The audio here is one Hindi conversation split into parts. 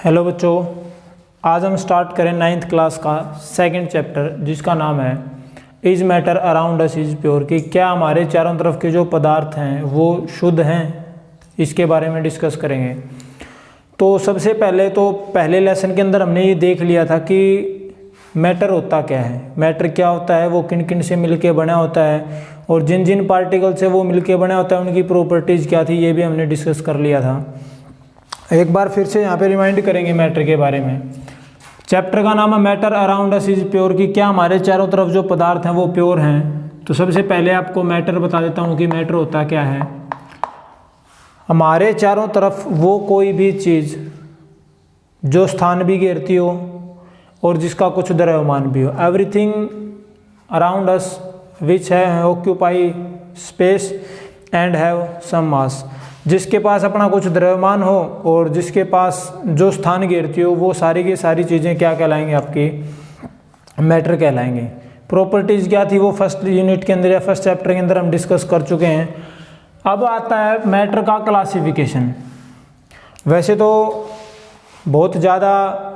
हेलो बच्चों, आज हम स्टार्ट करें 9th क्लास का सेकंड चैप्टर जिसका नाम है is matter around us is pure. कि क्या हमारे चारों तरफ के जो पदार्थ हैं वो शुद्ध हैं, इसके बारे में डिस्कस करेंगे। तो सबसे पहले तो पहले लेसन के अंदर हमने ये देख लिया था कि मैटर होता क्या है। मैटर क्या होता है, वो किन किन से मिलके बना होता है और जिन जिन पार्टिकल से वो मिलके बना होता है उनकी प्रॉपर्टीज़ क्या थी, ये भी हमने डिस्कस कर लिया था। एक बार फिर से यहाँ पे रिमाइंड करेंगे मैटर के बारे में। चैप्टर का नाम है matter around us is pure. कि क्या हमारे चारों तरफ जो पदार्थ हैं वो प्योर हैं। तो सबसे पहले आपको मैटर बता देता हूँ कि मैटर होता क्या है। हमारे चारों तरफ वो कोई भी चीज़ जो स्थान भी घेरती हो और जिसका कुछ द्रव्यमान भी हो। एवरीथिंग अराउंड अस विच है occupy space and have some mass. जिसके पास अपना कुछ द्रव्यमान हो और जिसके पास जो स्थान घेरती हो वो सारी की सारी चीज़ें क्या कहलाएंगे, आपकी मैटर कहलाएंगे। प्रॉपर्टीज़ क्या थी वो फर्स्ट यूनिट के अंदर या फर्स्ट चैप्टर के अंदर हम डिस्कस कर चुके हैं। अब आता है मैटर का क्लासिफिकेशन। वैसे तो बहुत ज़्यादा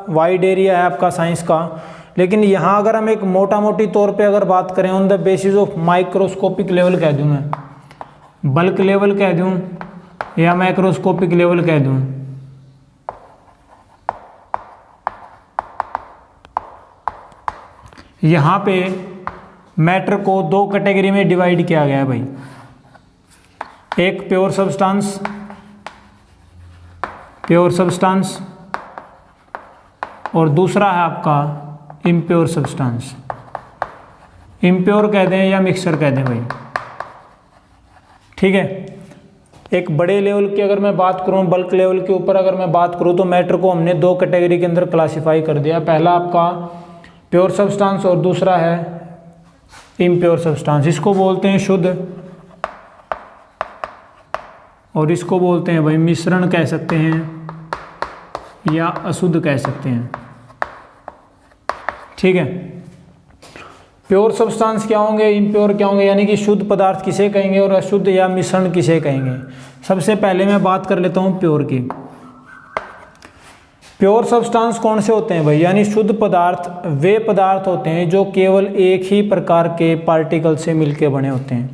वाइड एरिया है आपका साइंस का, लेकिन यहाँ अगर हम एक मोटी तौर पे अगर बात करें on the basis of microscopic level कह दूँ, मैं बल्क लेवल कह दूँ या मैक्रोस्कोपिक लेवल कह दूं, यहां पे मैटर को दो कैटेगरी में डिवाइड किया गया है भाई। एक प्योर सब्सटेंस और दूसरा है आपका इम्प्योर सब्सटेंस। इम्प्योर कह दें या मिक्सचर कह दें भाई, ठीक है। एक बड़े लेवल की अगर मैं बात करूं, बल्क लेवल के ऊपर अगर मैं बात करूं, तो मैटर को हमने दो कैटेगरी के अंदर क्लासिफाई कर दिया। पहला आपका प्योर सब्सटेंस और दूसरा है इम्प्योर सब्सटेंस। इसको बोलते हैं शुद्ध और इसको बोलते हैं भाई मिश्रण कह सकते हैं या अशुद्ध कह सकते हैं, ठीक है। प्योर सब्सटेंस क्या होंगे, इम्प्योर क्या होंगे, यानी कि शुद्ध पदार्थ किसे कहेंगे और अशुद्ध या मिश्रण किसे कहेंगे। सबसे पहले मैं बात कर लेता हूँ प्योर की। प्योर सब्सटेंस कौन से होते हैं भाई, यानी शुद्ध पदार्थ वे पदार्थ होते हैं जो केवल एक ही प्रकार के पार्टिकल से मिलके बने होते हैं।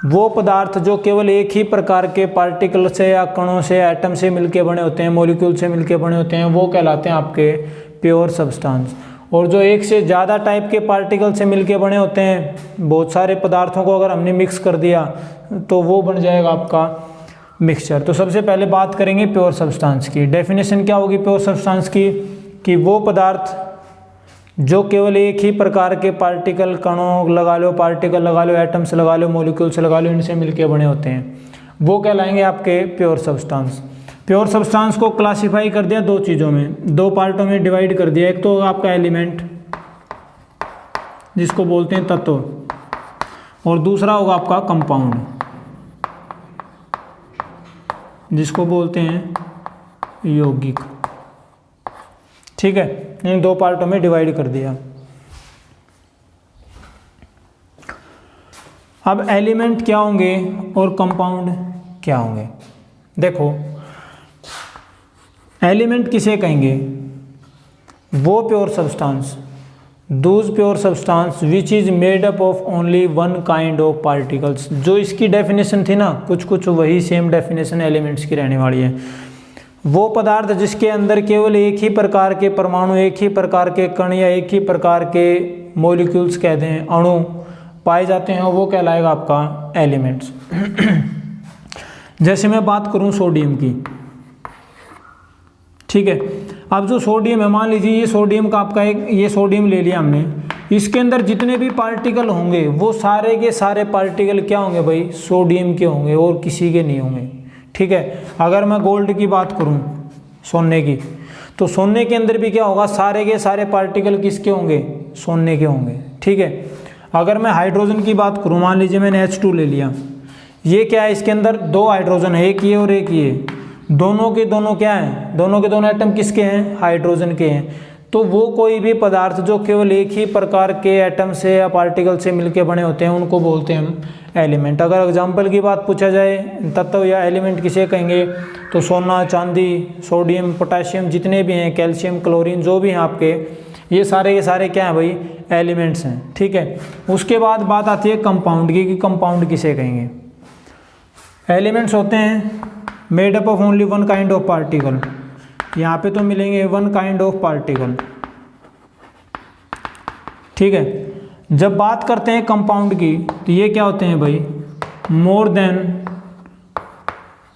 वो पदार्थ जो केवल एक ही प्रकार के पार्टिकल से या कणों से, एटम से मिलके बने होते हैं, मॉलिक्यूल से मिलके बने होते हैं, वो कहलाते हैं आपके प्योर सब्सटेंस। और जो एक से ज़्यादा टाइप के पार्टिकल से मिलके बने होते हैं, बहुत सारे पदार्थों को अगर हमने मिक्स कर दिया तो वो बन जाएगा आपका मिक्सचर। तो सबसे पहले बात करेंगे प्योर सब्सटेंस की। डेफिनेशन क्या होगी प्योर सब्सटेंस की, कि वो पदार्थ जो केवल एक ही प्रकार के पार्टिकल, कणों लगा लो, पार्टिकल लगा लो, एटम्स लगा लो, मॉलिक्यूल्स लगा लो, इनसे मिलके बने होते हैं, वो कहलाएंगे आपके प्योर सब्सटेंस। प्योर सब्सटेंस को क्लासिफाई कर दिया दो चीज़ों में, दो पार्टों में डिवाइड कर दिया। एक तो आपका एलिमेंट जिसको बोलते हैं तत्व, और दूसरा होगा आपका कंपाउंड जिसको बोलते हैं यौगिक, ठीक है। इन दो पार्टों में डिवाइड कर दिया। अब एलिमेंट क्या होंगे और कंपाउंड क्या होंगे। देखो एलिमेंट किसे कहेंगे, वो pure substance, Dooj pure substance which is made up of only one kind of particles. जो इसकी डेफिनेशन थी ना, कुछ वही सेम डेफिनेशन एलिमेंट्स की रहने वाली है। वो पदार्थ जिसके अंदर केवल एक ही प्रकार के परमाणु, एक ही प्रकार के कण या एक ही प्रकार के मॉलिक्यूल्स कहते हैं, अणु पाए जाते हैं, वो कहलाएगा आपका एलिमेंट्स। जैसे मैं बात करूं सोडियम की, ठीक है। अब जो सोडियम है, मान लीजिए ये सोडियम का आपका एक, ये सोडियम ले लिया हमने, इसके अंदर जितने भी पार्टिकल होंगे वो सारे के सारे पार्टिकल क्या होंगे भाई, सोडियम के होंगे और किसी के नहीं होंगे, ठीक है। अगर मैं गोल्ड की बात करूं, सोने की, तो सोने के अंदर भी क्या होगा, सारे के सारे पार्टिकल किसके होंगे, सोने के होंगे, ठीक है। अगर मैं हाइड्रोजन की बात करूं, मान लीजिए मैंने H2 ले लिया, ये क्या है, इसके अंदर दो हाइड्रोजन है, एक ये और एक ये, दोनों के दोनों क्या हैं, दोनों के दोनों एटम किसके हैं, हाइड्रोजन के हैं। तो वो कोई भी पदार्थ जो केवल एक ही प्रकार के एटम से या पार्टिकल से मिलके बने होते हैं उनको बोलते हैं हम एलिमेंट। अगर एग्जाम्पल की बात पूछा जाए तत्व या एलिमेंट किसे कहेंगे, तो सोना, चांदी, सोडियम, पोटाशियम, जितने भी हैं, कैल्शियम, क्लोरीन, जो भी हैं आपके, ये सारे क्या हैं भाई, एलिमेंट्स हैं। ठीक है, उसके बाद बात आती है कंपाउंड की, कि कंपाउंड किसे कहेंगे। एलिमेंट्स होते हैं made up of only one kind of particle, यहाँ पे तो मिलेंगे वन काइंड ऑफ पार्टिकल। ठीक है, जब बात करते हैं कंपाउंड की, तो ये क्या होते हैं भाई, more than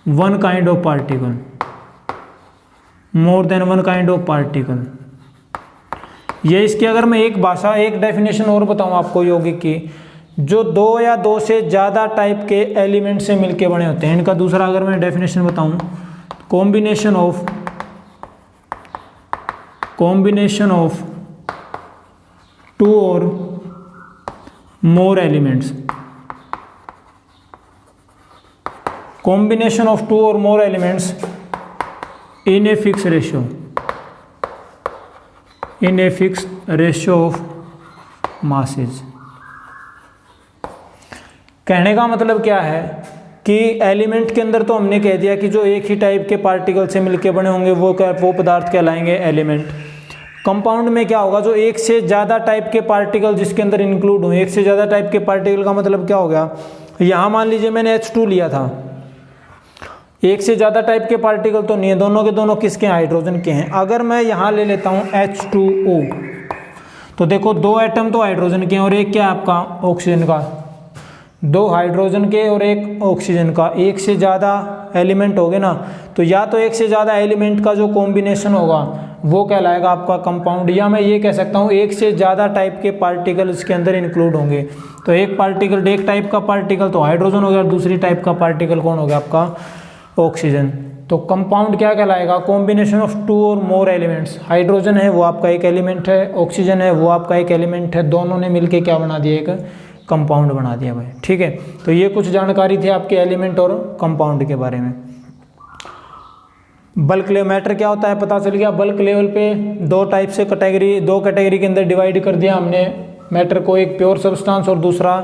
one kind of particle, more than one kind of particle. ये इसकी अगर मैं एक डेफिनेशन और बताऊं आपको यौगिक की, जो दो या दो से ज़्यादा टाइप के एलिमेंट से मिलके बने होते हैं, इनका दूसरा अगर मैं डेफिनेशन बताऊं, कॉम्बिनेशन ऑफ टू और more elements, combination of two or more elements in a fixed ratio of masses। कहने का मतलब क्या है कि एलिमेंट के अंदर तो हमने कह दिया कि जो एक ही टाइप के पार्टिकल से मिलके बने होंगे वो पदार्थ कहलाएंगे एलिमेंट। कंपाउंड में क्या होगा, जो एक से ज़्यादा टाइप के पार्टिकल जिसके अंदर इंक्लूड हो। एक से ज़्यादा टाइप के पार्टिकल का मतलब क्या हो गया, यहाँ मान लीजिए मैंने H2 लिया था, एक से ज़्यादा टाइप के पार्टिकल तो नहीं है, दोनों के दोनों किसके हैं, हाइड्रोजन के हैं। अगर मैं यहाँ ले लेता हूँ H2O, तो देखो दो एटम तो हाइड्रोजन के हैं और एक क्या है आपका, ऑक्सीजन का। दो हाइड्रोजन के और एक ऑक्सीजन का, एक से ज़्यादा एलिमेंट हो गए ना, तो या तो एक से ज़्यादा एलिमेंट का जो कॉम्बिनेशन होगा वो कहलाएगा आपका कंपाउंड, या मैं ये कह सकता हूँ एक से ज़्यादा टाइप के पार्टिकल इसके अंदर इंक्लूड होंगे। तो एक टाइप का पार्टिकल तो हाइड्रोजन हो गया और दूसरी टाइप का पार्टिकल कौन हो गया आपका, ऑक्सीजन। तो कंपाउंड क्या कहलाएगा, कॉम्बिनेशन ऑफ टू और मोर एलिमेंट्स। हाइड्रोजन है वो आपका एक एलिमेंट है, ऑक्सीजन है वो आपका एक एलिमेंट है, दोनों ने मिलके क्या बना दिया, एक कंपाउंड बना दिया भाई। ठीक है, तो ये कुछ जानकारी थी आपके एलिमेंट और कंपाउंड के बारे में। बल्क लेवल मैटर क्या होता है पता चल गया। बल्क लेवल पे दो कैटेगरी के अंदर डिवाइड कर दिया हमने मैटर को, एक प्योर सब्सटेंस और दूसरा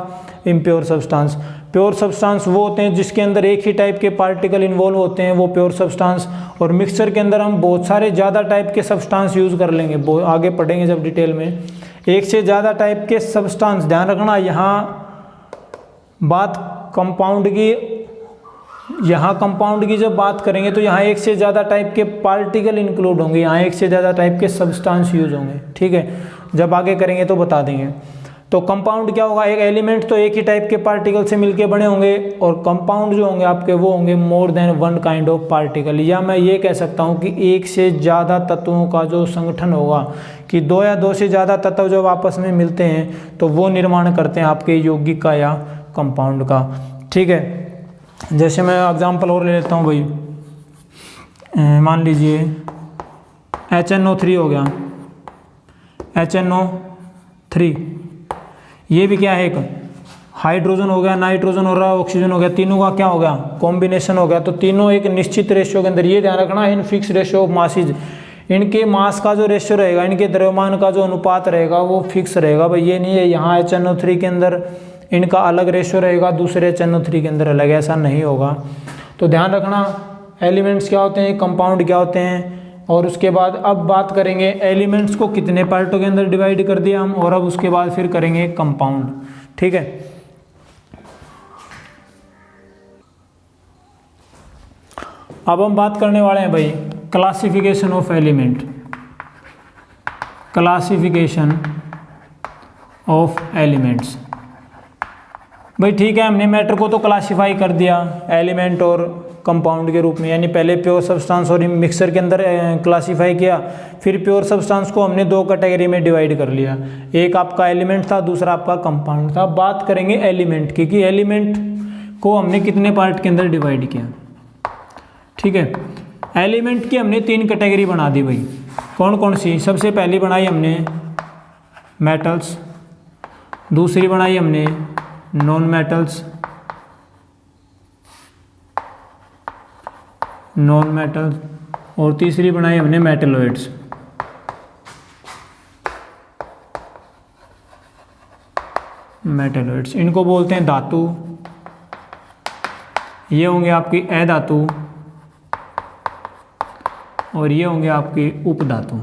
इम्प्योर सब्सटेंस। प्योर सब्सटेंस वो होते हैं जिसके अंदर एक ही टाइप के पार्टिकल इन्वॉल्व होते हैं, वो प्योर सब्सटेंस। और मिक्सचर के अंदर हम बहुत सारे ज़्यादा टाइप के सब्सटेंस यूज़ कर लेंगे, आगे पढ़ेंगे जब डिटेल में। एक से ज़्यादा टाइप के सब्सटेंस, ध्यान रखना यहाँ बात कंपाउंड की जब बात करेंगे तो यहाँ एक से ज़्यादा टाइप के पार्टिकल इंक्लूड होंगे, यहाँ एक से ज़्यादा टाइप के सब्सटेंस यूज होंगे। ठीक है, जब आगे करेंगे तो बता देंगे। तो कंपाउंड क्या होगा, एक एलिमेंट तो एक ही टाइप के पार्टिकल से मिलके बने होंगे, और कंपाउंड जो होंगे आपके वो होंगे more than one kind of particle. या मैं ये कह सकता हूँ कि एक से ज़्यादा तत्वों का जो संगठन होगा, कि दो या दो से ज़्यादा तत्व जब आपस में मिलते हैं तो वो निर्माण करते हैं आपके यौगिक का या कंपाउंड का। ठीक है, जैसे मैं एग्जांपल और ले लेता हूँ भाई, मान लीजिए HNO3 हो गया, HNO3 ये भी क्या है, एक हाइड्रोजन हो गया, नाइट्रोजन हो रहा है, ऑक्सीजन हो गया, तीनों का क्या हो गया, कॉम्बिनेशन हो गया। तो तीनों एक निश्चित रेशियो के अंदर, ये ध्यान रखना, in fix ratio of masses, इनके मास का जो रेशियो रहेगा, इनके द्रव्यमान का जो अनुपात रहेगा वो फिक्स रहेगा भाई। ये नहीं है यहाँ HNO3 के अंदर इनका अलग रेशियो रहेगा, दूसरे HNO3 के अंदर अलग, ऐसा नहीं होगा। तो ध्यान रखना, एलिमेंट्स क्या होते हैं, कंपाउंड क्या होते हैं। और उसके बाद अब बात करेंगे एलिमेंट्स को कितने पार्टों के अंदर डिवाइड कर दिया हम, और अब उसके बाद फिर करेंगे कंपाउंड। ठीक है, अब हम बात करने वाले हैं भाई classification of element, classification of elements. भाई ठीक है, हमने मैटर को तो क्लासिफाई कर दिया एलिमेंट और कंपाउंड के रूप में, यानी पहले प्योर सब्सटेंस और मिक्सर के अंदर क्लासिफाई किया, फिर प्योर सब्सटेंस को हमने दो कैटेगरी में डिवाइड कर लिया, एक आपका एलिमेंट था, दूसरा आपका कंपाउंड था। अब बात करेंगे एलिमेंट की, कि एलिमेंट को हमने कितने पार्ट के अंदर डिवाइड किया। ठीक है, एलिमेंट की हमने तीन कैटेगरी बना दी भाई। कौन कौन सी, सबसे पहली बनाई हमने मेटल्स, दूसरी बनाई हमने नॉन मेटल्स, और तीसरी बनाई हमने मेटलॉइड्स। इनको बोलते हैं धातु, ये होंगे आपकी अधातु और ये होंगे आपके उपधातु।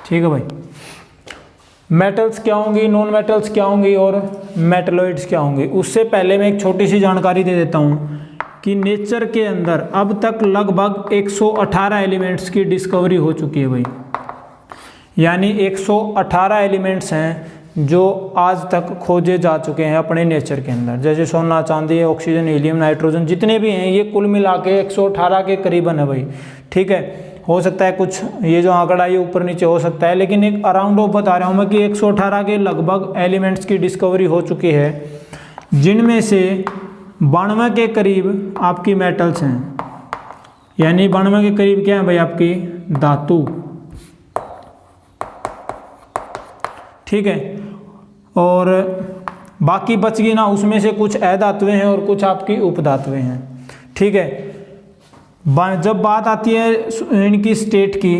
ठीक है भाई। मेटल्स क्या होंगी, नॉन मेटल्स क्या होंगी और मेटलॉइड्स क्या होंगे। उससे पहले मैं एक छोटी सी जानकारी दे देता हूँ कि नेचर के अंदर अब तक लगभग 118 एलिमेंट्स की डिस्कवरी हो चुकी है भाई। यानी 118 एलिमेंट्स हैं जो आज तक खोजे जा चुके हैं अपने नेचर के अंदर, जैसे सोना, चांदी, ऑक्सीजन, हीलियम, नाइट्रोजन, जितने भी हैं ये कुल मिला के 118 के करीबन है भाई। ठीक है, हो सकता है कुछ ये जो आंकड़ा ये ऊपर नीचे हो सकता है, लेकिन एक अराउंड ऑफ बता रहा हूँ मैं कि 118 के लगभग एलिमेंट्स की डिस्कवरी हो चुकी है, जिनमें से 92 के करीब आपकी मेटल्स हैं। यानी 92 के करीब क्या है भाई, आपकी धातु। ठीक है, और बाकी बच गई ना, उसमें से कुछ अधातुएं हैं और कुछ आपकी उपधातुएं हैं। ठीक है, जब बात आती है इनकी स्टेट की,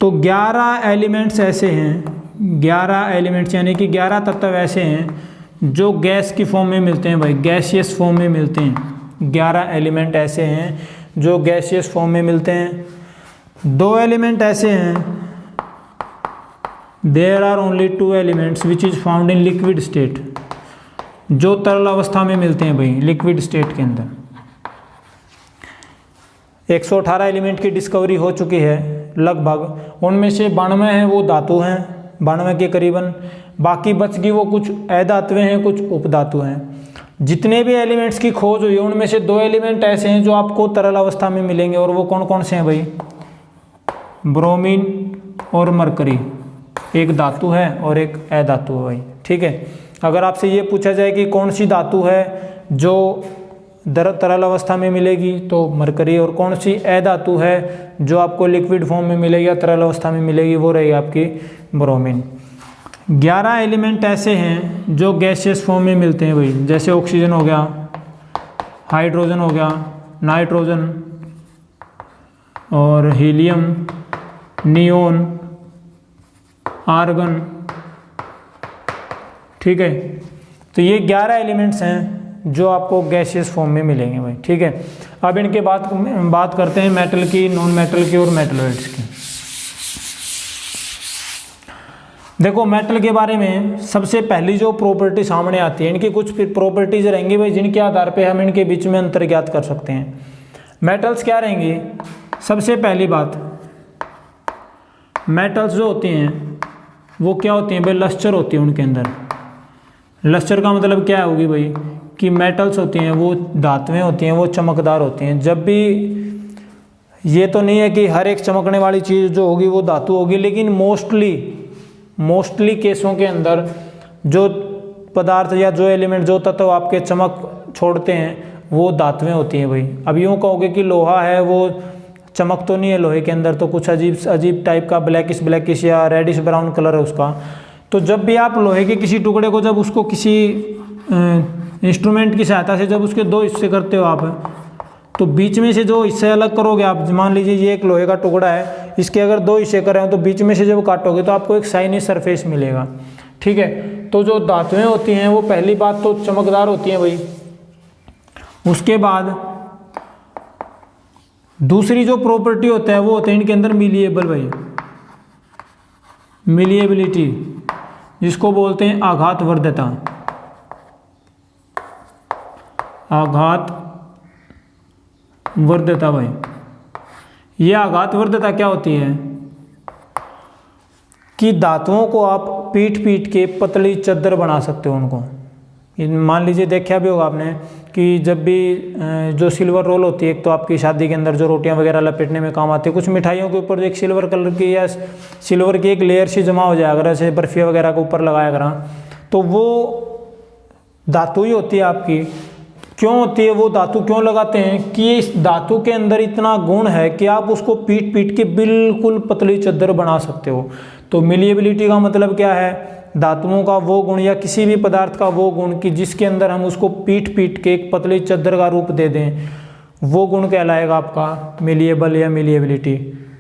तो 11 एलिमेंट्स ऐसे हैं, 11 एलिमेंट्स यानी कि 11 तत्व ऐसे हैं जो गैस की फॉर्म में मिलते हैं भाई, गैसियस फॉर्म में मिलते हैं। 11 एलिमेंट ऐसे हैं जो गैसियस फॉर्म में मिलते हैं। 2 एलिमेंट ऐसे हैं, there are only 2 elements which is found in liquid state, जो तरल अवस्था में मिलते हैं भाई, लिक्विड स्टेट के अंदर। 118 एलिमेंट की डिस्कवरी हो चुकी है लगभग, उनमें से 92 हैं वो धातु हैं, 92 के करीबन। बाकी बच गई वो कुछ अधातुएं हैं, कुछ उपधातु हैं। जितने भी एलिमेंट्स की खोज हुई है उनमें से 2 एलिमेंट ऐसे हैं जो आपको तरल अवस्था में मिलेंगे, और वो कौन कौन से हैं भाई, ब्रोमीन और मरकरी। एक धातु है और एक अधातु है भाई। ठीक है, अगर आपसे ये पूछा जाए कि कौन सी धातु है जो तरल अवस्था में मिलेगी, तो मरकरी, और कौन सी अधातु है जो आपको लिक्विड फॉर्म में मिलेगी या तरल अवस्था में मिलेगी, वो रहेगी आपकी ब्रोमीन। 11 एलिमेंट ऐसे हैं जो गैसियस फॉर्म में मिलते हैं भाई, जैसे ऑक्सीजन हो गया, हाइड्रोजन हो गया, नाइट्रोजन और हीलियम, नियोन, आर्गन। ठीक है, तो ये 11 एलिमेंट्स हैं जो आपको गैसियस फॉर्म में मिलेंगे भाई। ठीक है, अब इनके बात करते हैं मेटल की, नॉन मेटल की और मेटलॉइड्स की। देखो, मेटल के बारे में सबसे पहली जो प्रॉपर्टी सामने आती है, इनकी कुछ प्रॉपर्टीज रहेंगी भाई जिनके आधार पे हम इनके बीच में अंतर ज्ञात कर सकते हैं। मेटल्स क्या रहेंगी, सबसे पहली बात, मेटल्स जो होती हैं वो क्या होती हैं भाई, लस्टर होती है उनके अंदर। लस्टर का मतलब क्या होगी भाई, कि मेटल्स होती हैं वो धातुएं होती हैं, वो चमकदार होती हैं। जब भी, ये तो नहीं है कि हर एक चमकने वाली चीज़ जो होगी वो धातु होगी, लेकिन मोस्टली केसों के अंदर जो पदार्थ या जो एलिमेंट, जो तत्व आपके चमक छोड़ते हैं वो धातुएं होती हैं भाई। अब यूँ कहोगे कि लोहा है, वो चमक तो नहीं है लोहे के अंदर, तो कुछ अजीब टाइप का ब्लैकिश या रेडिश ब्राउन कलर है उसका। तो जब भी आप लोहे के किसी टुकड़े को, जब उसको किसी इंस्ट्रूमेंट की सहायता से जब उसके 2 हिस्से करते हो आप, तो बीच में से जो हिस्से अलग करोगे आप, मान लीजिए ये एक लोहे का टुकड़ा है, इसके अगर 2 हिस्से कर रहे हो तो बीच में से जब काटोगे तो आपको एक शाइनी सरफेस मिलेगा। ठीक है, तो जो धातुएं होती हैं वो पहली बात तो चमकदार होती हैं भाई। उसके बाद दूसरी जो प्रॉपर्टी होता है वो होते हैं इनके अंदर मिलिएबल भाई, मिलिएबिलिटी, जिसको बोलते हैं आघात वर्धता। आघात वर्धता भाई, ये आघात वर्धता क्या होती है कि धातुओं को आप पीट के पतली चद्दर बना सकते हो उनको। मान लीजिए देखा भी होगा आपने कि जब भी जो सिल्वर रोल होती है, एक तो आपकी शादी के अंदर जो रोटियां वगैरह लपेटने में काम आती है, कुछ मिठाइयों के ऊपर एक सिल्वर कलर की या सिल्वर की एक लेयर सी जमा हो जाए अगर, ऐसे बर्फिया वगैरह के ऊपर लगाया करा, तो वो धातु ही होती है आपकी। क्यों होती है वो धातु, क्यों लगाते हैं कि इस धातु के अंदर इतना गुण है कि आप उसको पीट के बिल्कुल पतली चद्दर बना सकते हो। तो मिलिएबिलिटी का मतलब क्या है, धातुओं का वो गुण या किसी भी पदार्थ का वो गुण कि जिसके अंदर हम उसको पीट के एक पतली चद्दर का रूप दे दें, वो गुण कहलाएगा आपका मिलिएबल या मिलिएबिलिटी।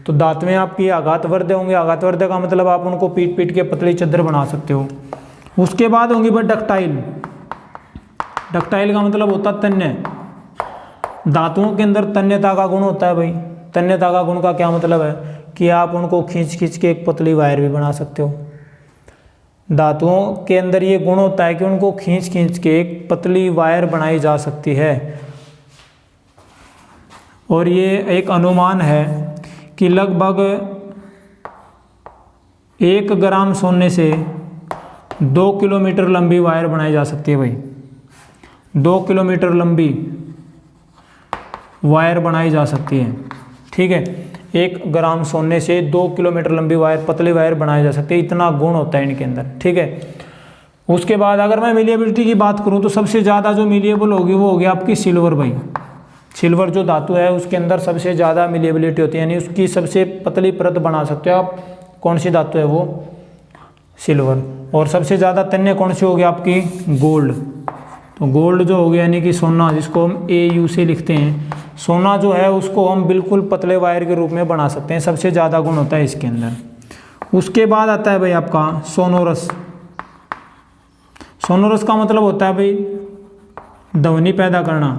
तो धातुएं आपकी आघातवर्ध होंगे, आघातवर्ध का मतलब आप उनको पीट के पतली चद्दर बना सकते हो। उसके बाद होंगी भाई डक्टाइल। डक्टाइल का मतलब होता है तन्य। धातुओं के अंदर तन्यता का गुण होता है भाई। तन्यता का गुण का क्या मतलब है कि आप उनको खींच खींच के एक पतली वायर भी बना सकते हो। धातुओं के अंदर ये गुण होता है कि उनको खींच खींच के एक पतली वायर बनाई जा सकती है। और ये एक अनुमान है कि लगभग 1 ग्राम सोने से 2 किलोमीटर लंबी वायर बनाई जा सकती है भाई। 2 किलोमीटर लंबी वायर बनाई जा सकती है, ठीक है। 1 ग्राम सोने से 2 किलोमीटर लंबी वायर, पतली वायर बनाई जा सकती है, इतना गुण होता है इनके अंदर, ठीक है। उसके बाद अगर मैं मिलिएबिलिटी की बात करूं तो सबसे ज़्यादा जो मिलिएबल होगी वो होगी आपकी सिल्वर भाई। सिल्वर जो धातु है उसके अंदर सबसे ज़्यादा मिलिएबिलिटी होती है, यानी उसकी सबसे पतली परत बना सकते हो आप। कौन सी धातु है वो? सिल्वर। और सबसे ज़्यादा तन्य कौन सी होगी आपकी? गोल्ड। तो गोल्ड जो हो गया यानी कि सोना, जिसको हम AU से लिखते हैं, सोना जो है उसको हम बिल्कुल पतले वायर के रूप में बना सकते हैं। सबसे ज़्यादा गुण होता है इसके अंदर। उसके बाद आता है भाई आपका सोनोरस। सोनोरस का मतलब होता है भाई ध्वनि पैदा करना,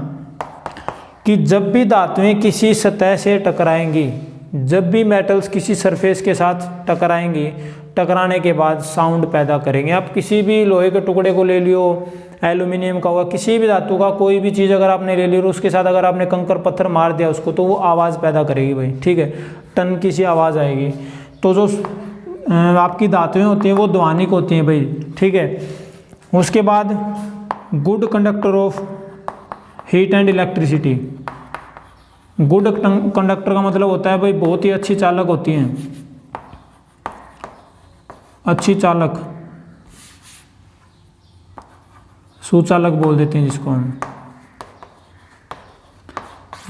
कि जब भी धातुएं किसी सतह से टकराएंगी, जब भी मेटल्स किसी सरफेस के साथ टकराएंगी, टकराने के बाद साउंड पैदा करेंगे। आप किसी भी लोहे के टुकड़े को ले लियो, एल्यूमिनियम का हुआ, किसी भी धातु का कोई भी चीज़ अगर आपने ले ली और उसके साथ अगर आपने कंकर पत्थर मार दिया उसको, तो वो आवाज़ पैदा करेगी भाई, ठीक है। टन की सी आवाज़ आएगी। तो जो आपकी धातुएं होती हैं वो ध्वनिक होती हैं भाई, ठीक है। उसके बाद good conductor of heat and electricity. Good conductor का मतलब होता है भाई बहुत ही अच्छी चालक होती हैं, अच्छी चालक, सुचालक बोल देते हैं जिसको हम।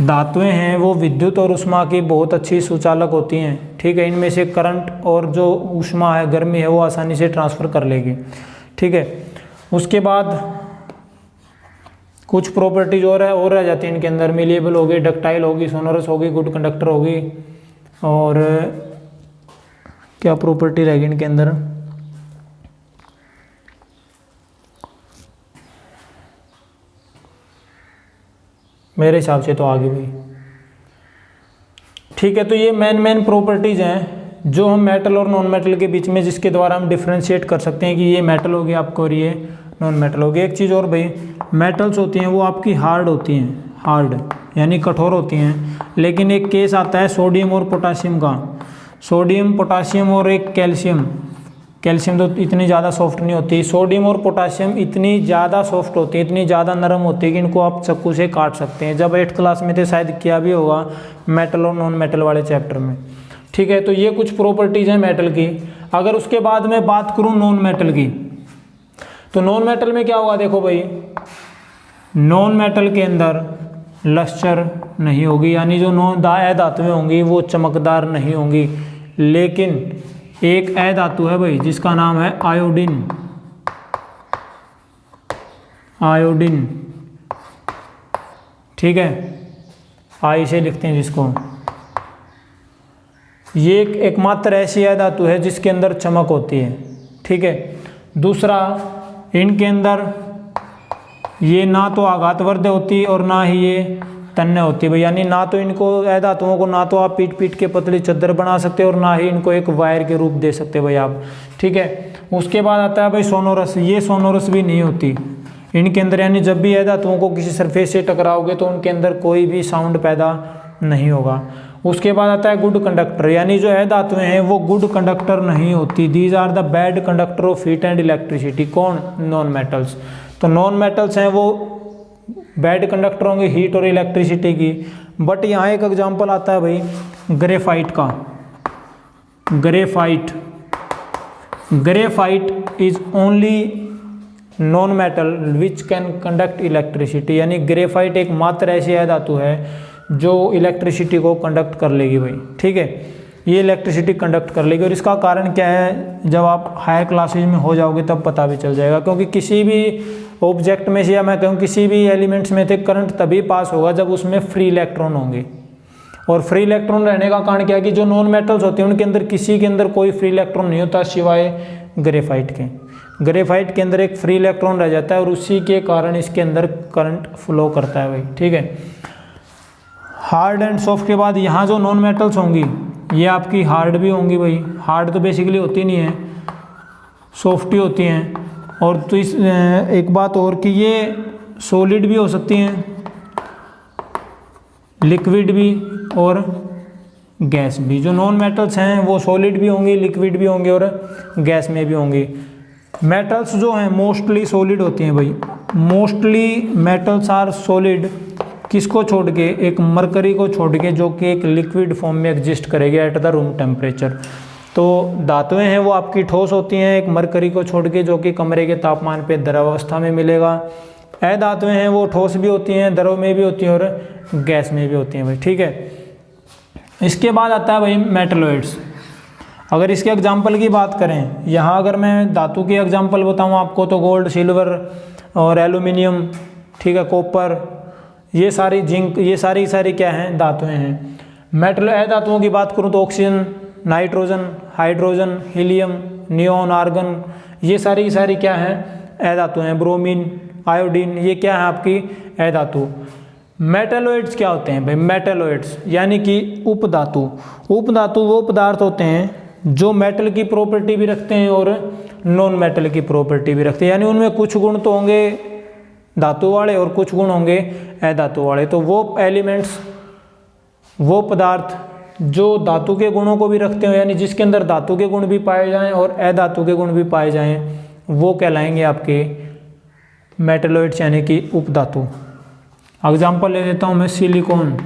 धातुएं हैं वो विद्युत और ऊष्मा की बहुत अच्छी सुचालक होती हैं, ठीक है। इनमें से करंट और जो ऊष्मा है, गर्मी है, वो आसानी से ट्रांसफ़र कर लेगी, ठीक है। उसके बाद कुछ प्रॉपर्टीज और रह जाती हैं इनके अंदर। मिलिएबल होगी, डक्टाइल होगी, सोनोरस होगी, गुड कंडक्टर होगी, और क्या प्रॉपर्टी रहेगी इनके अंदर? मेरे हिसाब से तो आगे भी, ठीक है। तो ये मेन प्रॉपर्टीज़ हैं जो हम मेटल और नॉन मेटल के बीच में, जिसके द्वारा हम डिफ्रेंशिएट कर सकते हैं कि ये मेटल होगी आपको और ये नॉन मेटल होगी। एक चीज़ और भाई, मेटल्स होती हैं वो आपकी हार्ड होती हैं, हार्ड यानी कठोर होती हैं, लेकिन एक केस आता है सोडियम और पोटासियम का। सोडियम, पोटासियम और एक कैल्शियम। कैल्शियम तो इतनी ज़्यादा सॉफ्ट नहीं होती, सोडियम और पोटासियम इतनी ज़्यादा सॉफ्ट होती है, इतनी ज़्यादा नरम होती है कि इनको आप चाकू से काट सकते हैं। जब 8th क्लास में थे शायद किया भी होगा मेटल और नॉन मेटल वाले चैप्टर में, ठीक है। तो ये कुछ प्रॉपर्टीज़ हैं मेटल की। अगर उसके बाद मैं बात करूँ नॉन मेटल की, तो नॉन मेटल में क्या होगा? देखो भाई, नॉन मेटल के अंदर लस्टर नहीं होगी, यानी जो धातुएं होंगी वो चमकदार नहीं होंगी। लेकिन एक धातु है भाई जिसका नाम है आयोडीन। आयोडीन, ठीक है, आई से लिखते हैं जिसको। ये एकमात्र ऐसी धातु है जिसके अंदर चमक होती है, ठीक है। दूसरा, इनके अंदर ये ना तो आघातवर्धक होती और ना ही ये तन्य होती है, यानी ना तो इनको धातुओं को ना तो आप पीट पीट के पतली चादर बना सकते हो और ना ही इनको एक वायर के रूप दे सकते भाई आप, ठीक है। उसके बाद आता है भाई सोनोरस। ये सोनोरस भी नहीं होती इनके अंदर, यानी जब भी धातुओं को किसी सरफेस से टकराओगे तो उनके अंदर कोई भी साउंड पैदा नहीं होगा। उसके बाद आता है गुड कंडक्टर, यानी जो धातुएं हैं वो गुड कंडक्टर नहीं होती। These are the bad conductor of heat and electricity. कौन? Non metals. तो नॉन मेटल्स हैं वो बैड कंडक्टर होंगे हीट और इलेक्ट्रिसिटी की। बट यहाँ एक एग्जांपल आता है भाई ग्रेफाइट का। Graphite, graphite is only non metal which can conduct electricity, यानी ग्रेफाइट एक मात्र ऐसी धातु है जो इलेक्ट्रिसिटी को कंडक्ट कर लेगी भाई, ठीक है। ये इलेक्ट्रिसिटी कंडक्ट कर लेगी। और इसका कारण क्या है, जब आप हायर क्लासेज में हो जाओगे तब पता भी चल जाएगा। क्योंकि किसी भी ऑब्जेक्ट में से, या मैं कहूँ किसी भी एलिमेंट्स में थे, करंट तभी पास होगा जब उसमें फ्री इलेक्ट्रॉन होंगे। और फ्री इलेक्ट्रॉन रहने का कारण क्या है कि जो नॉन मेटल्स होते हैं उनके अंदर किसी के अंदर कोई फ्री इलेक्ट्रॉन नहीं होता सिवाय ग्रेफाइट के। ग्रेफाइट के अंदर एक फ्री इलेक्ट्रॉन रह जाता है और उसी के कारण इसके अंदर करंट फ्लो करता है भाई, ठीक है। हार्ड एंड सॉफ्ट के बाद यहाँ जो नॉन मेटल्स होंगी ये आपकी हार्ड भी होंगी भाई, हार्ड तो बेसिकली होती नहीं है, सॉफ्ट ही होती हैं। और तो इस एक बात और कि ये सॉलिड भी हो सकती हैं, लिक्विड भी और गैस भी। जो नॉन मेटल्स हैं वो सॉलिड भी होंगी, लिक्विड भी होंगे और गैस में भी होंगी। मेटल्स जो हैं मोस्टली सॉलिड होती हैं भाई, मोस्टली मेटल्स आर सॉलिड। किसको छोड़ के? एक मरकरी को छोड़ के, जो कि एक लिक्विड फॉर्म में एग्जिस्ट करेगी एट द रूम टेम्परेचर। तो धातुएं हैं वो आपकी ठोस होती हैं, एक मरकरी को छोड़ के, जो कि कमरे के तापमान पे द्रव अवस्था में मिलेगा। अधातुएं हैं वो ठोस भी होती हैं, द्रव में भी होती हैं और गैस में भी होती हैं भाई, ठीक है। इसके बाद आता है भाई मेटलॉइड्स। अगर इसके एग्जाम्पल की बात करें, यहाँ अगर मैं धातु के एग्जाम्पल बताऊँ आपको तो गोल्ड, सिल्वर और एल्यूमिनियम, ठीक है, कॉपर, ये सारी जिंक, ये सारी क्या हैं? धातुएं हैं। मेटल अधातुओं की बात करूँ तो oxygen, nitrogen, hydrogen, helium, neon, argon, ये सारी क्या हैं? अधातु हैं। ब्रोमीन, आयोडीन, ये क्या है आपकी? अधातु। मेटलॉइड्स क्या होते हैं भाई? मेटलॉइड्स यानी कि उपधातु। उपधातु वो पदार्थ होते हैं जो मेटल की प्रॉपर्टी भी रखते हैं और नॉन मेटल की प्रॉपर्टी भी रखते हैं, यानी उनमें कुछ गुण तो होंगे धातु वाले और कुछ गुण होंगे अधातु वाले। तो वो एलिमेंट्स, वो पदार्थ जो धातु के गुणों को भी रखते हो, यानी जिसके अंदर धातु के गुण भी पाए जाएं और अधातु के गुण भी पाए जाएं, वो कहलाएंगे आपके मेटलॉइड्स यानी कि उपधातु। एग्जाम्पल ले लेता हूँ मैं, सिलिकॉन,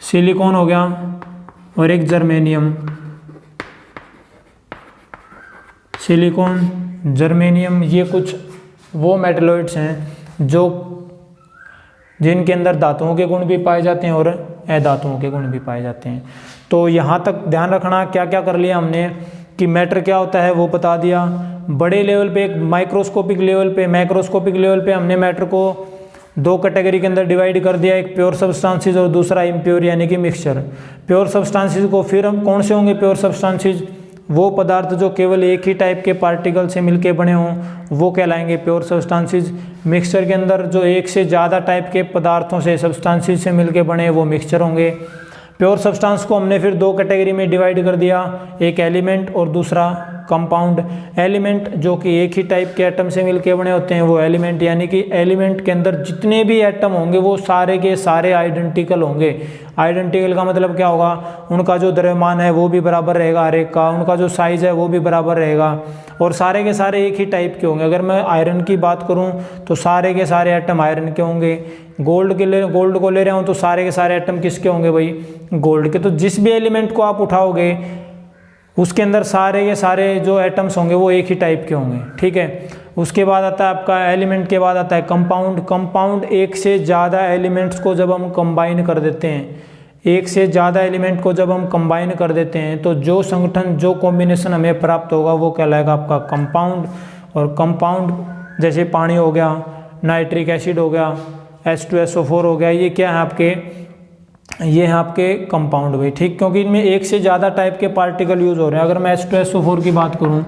सिलिकॉन हो गया और एक जर्मेनियम, सिलिकॉन, जर्मेनियम, ये कुछ वो मेटलॉइड्स हैं जो जिनके अंदर धातुओं के गुण भी पाए जाते हैं और अधातुओं के गुण भी पाए जाते हैं। तो यहाँ तक ध्यान रखना, क्या क्या कर लिया हमने कि मैटर क्या होता है वो बता दिया। बड़े लेवल पे, एक माइक्रोस्कोपिक लेवल पे, मैक्रोस्कोपिक लेवल पे हमने मैटर को दो कैटेगरी के अंदर डिवाइड कर दिया, एक प्योर सब्सटेंसेस और दूसरा इम्प्योर यानी कि मिक्सचर। प्योर सब्सटेंसेस को फिर हम कौन से होंगे? प्योर सब्सटेंसेस वो पदार्थ जो केवल एक ही टाइप के पार्टिकल से मिलके बने हों, वो कहलाएंगे प्योर सब्सटेंसेस। मिक्सचर के अंदर जो एक से ज़्यादा टाइप के पदार्थों से, सब्सटेंसेस से मिलके बने, वो मिक्सचर होंगे। प्योर सब्सटेंस को हमने फिर दो कैटेगरी में डिवाइड कर दिया, एक एलिमेंट और दूसरा कंपाउंड। एलिमेंट जो कि एक ही टाइप के एटम से मिलके बने होते हैं वो एलिमेंट, यानी कि एलिमेंट के अंदर जितने भी एटम होंगे वो सारे के सारे आइडेंटिकल होंगे। आइडेंटिकल का मतलब क्या होगा? उनका जो द्रव्यमान है वो भी बराबर रहेगा हर एक का, उनका जो साइज है वो भी बराबर रहेगा और सारे के सारे एक ही टाइप के होंगे। अगर मैं आयरन की बात करूं तो सारे के सारे एटम आयरन के होंगे। गोल्ड को ले रहा हूं तो सारे के सारे एटम किसके होंगे भाई? गोल्ड के। तो जिस भी एलिमेंट को आप उठाओगे उसके अंदर सारे के सारे जो एटम्स होंगे वो एक ही टाइप के होंगे, ठीक है। उसके बाद आता है आपका एलिमेंट के बाद आता है कंपाउंड। कंपाउंड एक से ज़्यादा एलिमेंट्स को जब हम कंबाइन कर देते हैं, एक से ज़्यादा एलिमेंट को जब हम कंबाइन कर देते हैं तो जो संगठन, जो कॉम्बिनेशन हमें प्राप्त होगा वो कहलाएगा आपका कंपाउंड। और कंपाउंड जैसे पानी हो गया, नाइट्रिक एसिड हो गया, H2SO4 हो गया, ये क्या है आपके? ये हैं आपके कंपाउंड भाई, ठीक, क्योंकि इनमें एक से ज़्यादा टाइप के पार्टिकल यूज़ हो रहे हैं। अगर मैं H2SO4 की बात करूँ,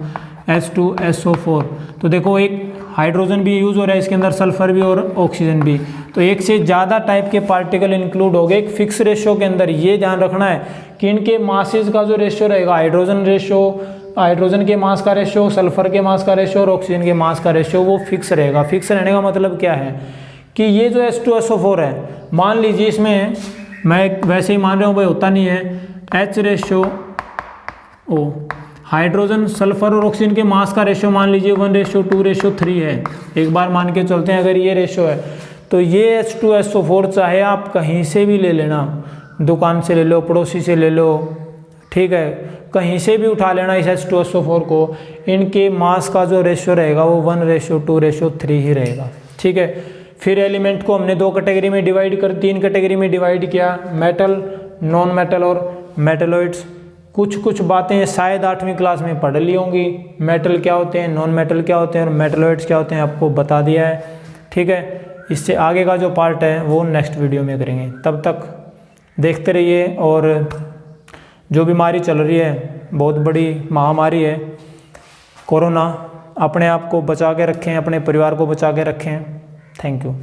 H2SO4, तो देखो एक हाइड्रोजन भी यूज़ हो रहा है इसके अंदर, सल्फर भी और ऑक्सीजन भी। तो एक से ज़्यादा टाइप के पार्टिकल इंक्लूड हो गए एक फिक्स रेशियो के अंदर। ये ध्यान रखना है कि इनके मासेज का जो रेशियो रहेगा, हाइड्रोजन के मास का रेशियो, सल्फर के मास का रेशियो और ऑक्सीजन के मास का रेशियो, वो फिक्स रहेगा। फिक्स रहने का मतलब क्या है कि ये जो H2SO4 है, मान लीजिए इसमें, मैं वैसे ही मान रहा हूँ भाई, होता नहीं है, H/O, हाइड्रोजन, सल्फर और ऑक्सीजन के मास का रेशियो मान लीजिए 1:2:3 है। एक बार मान के चलते हैं अगर ये रेशियो है तो ये H2SO4 चाहे आप कहीं से भी ले लेना, दुकान से ले लो, पड़ोसी से ले लो, ठीक है, कहीं से भी उठा लेना इस H2SO4 को, इनके मास का जो रेशियो रहेगा वो 1:2:3 ही रहेगा, ठीक है। फिर एलिमेंट को हमने दो कैटेगरी में डिवाइड कर, तीन कैटेगरी में डिवाइड किया, मेटल, नॉन मेटल और मेटलॉइड्स। कुछ बातें शायद 8वीं क्लास में पढ़ ली होंगी, मेटल क्या होते हैं, नॉन मेटल क्या होते हैं और मेटलॉइड्स क्या होते हैं, आपको बता दिया है, ठीक है। इससे आगे का जो पार्ट है वो नेक्स्ट वीडियो में करेंगे। तब तक देखते रहिए। और जो बीमारी चल रही है, बहुत बड़ी महामारी है कोरोना, अपने आप को बचा के रखें, अपने परिवार को बचा के रखें। Thank you.